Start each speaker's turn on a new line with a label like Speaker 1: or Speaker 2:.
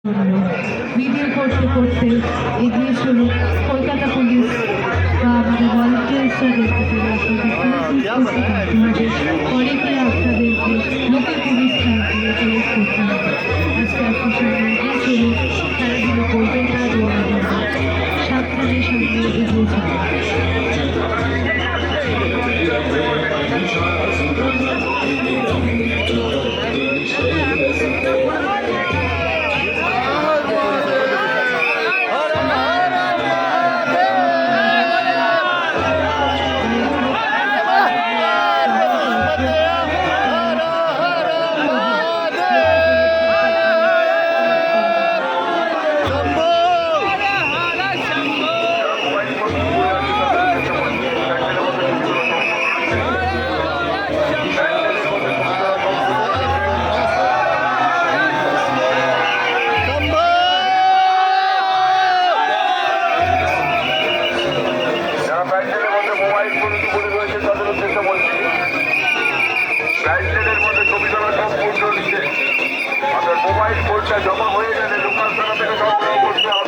Speaker 1: Video করতে করতে এগিয়ে চলো কলকাতা পুলিশ বা আমাদের ভলেন্টিয়ার্সরা দেখতে পেলে আপনাদের পরে কি আপনাদেরকে লোকাল পুলিশ থাকবে পুলিশ করতে হবে। আজকে আপনি সামনে এগিয়ে চলুন, খেলাধুলো করবেন না, দৌড়াবেন না, সাবধানে সামনে এগিয়ে চলুন।
Speaker 2: মোবাইল ফোনটা জমা হয়ে গেলে লোকাল থানা থেকে সংগ্রহ করতে হবে।